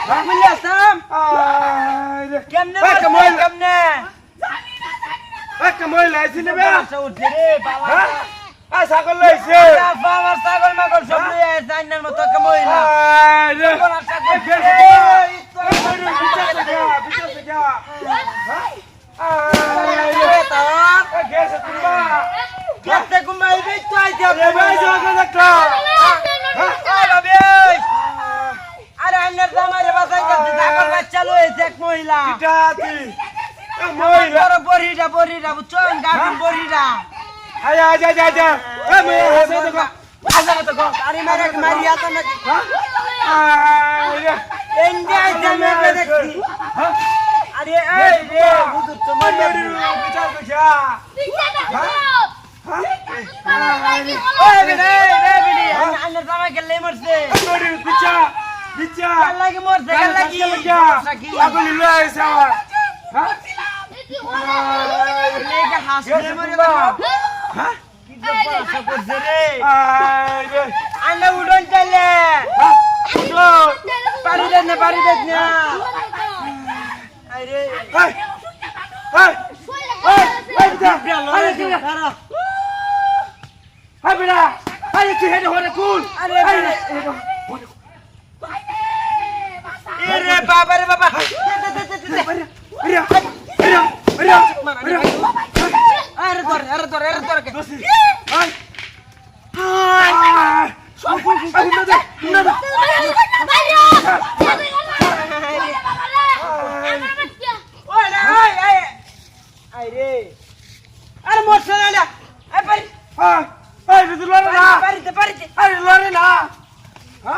বুঝলি আসাম কেমনে কেমনে কামড় লাইছি নেবে উঠছে রে বাবা ছাগল লাইছে বাবার ছাগল মাগল সব লয়ে আছে আইনার মতো একটা মহিলা আরে আইনার জামাইরে বাঁচাই যাচ্ছে ছাগল বাচ্চা লয়েছে এক মহিলা বড় বড়িটা বড়িটা বুঝছো গাভিন বড়িটা আজা আজা আজা এ মেয়ে হাসে দেখো আজা দেখো আরে মারে মারি আতা না ইন্ডিয়া জামে দেখছি আরে এই রে বুঝুর তো মারি বিচার কইছা ওই রে রে বিলি আন্নার জামাই গেলে মরছে নড়ি বিচা বিচা লাগি মরছে লাগি আগলি লইছে আমার হ্যাঁ লেগে হাসলে মরে গেল হ্যাঁ কি যে বলছ করছে রে আরে আন্না উড়ন চলে উঠো পারি দে না আরে এই এই বিচা আরে খারাপ হাই বেটা আরে তুই হেডে হরে কুল আরে এরে বাবা রে বাবা আরে ধর কে আরে মোটর না আই পারি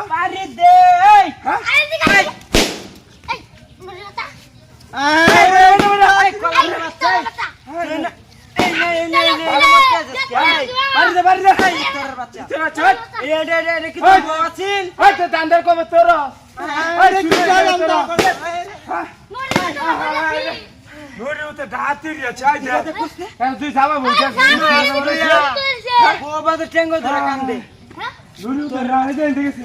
পারি দে দান্দার কবে তোর তুই যাবা টেঙ্গো ধরে কান্দে বলছে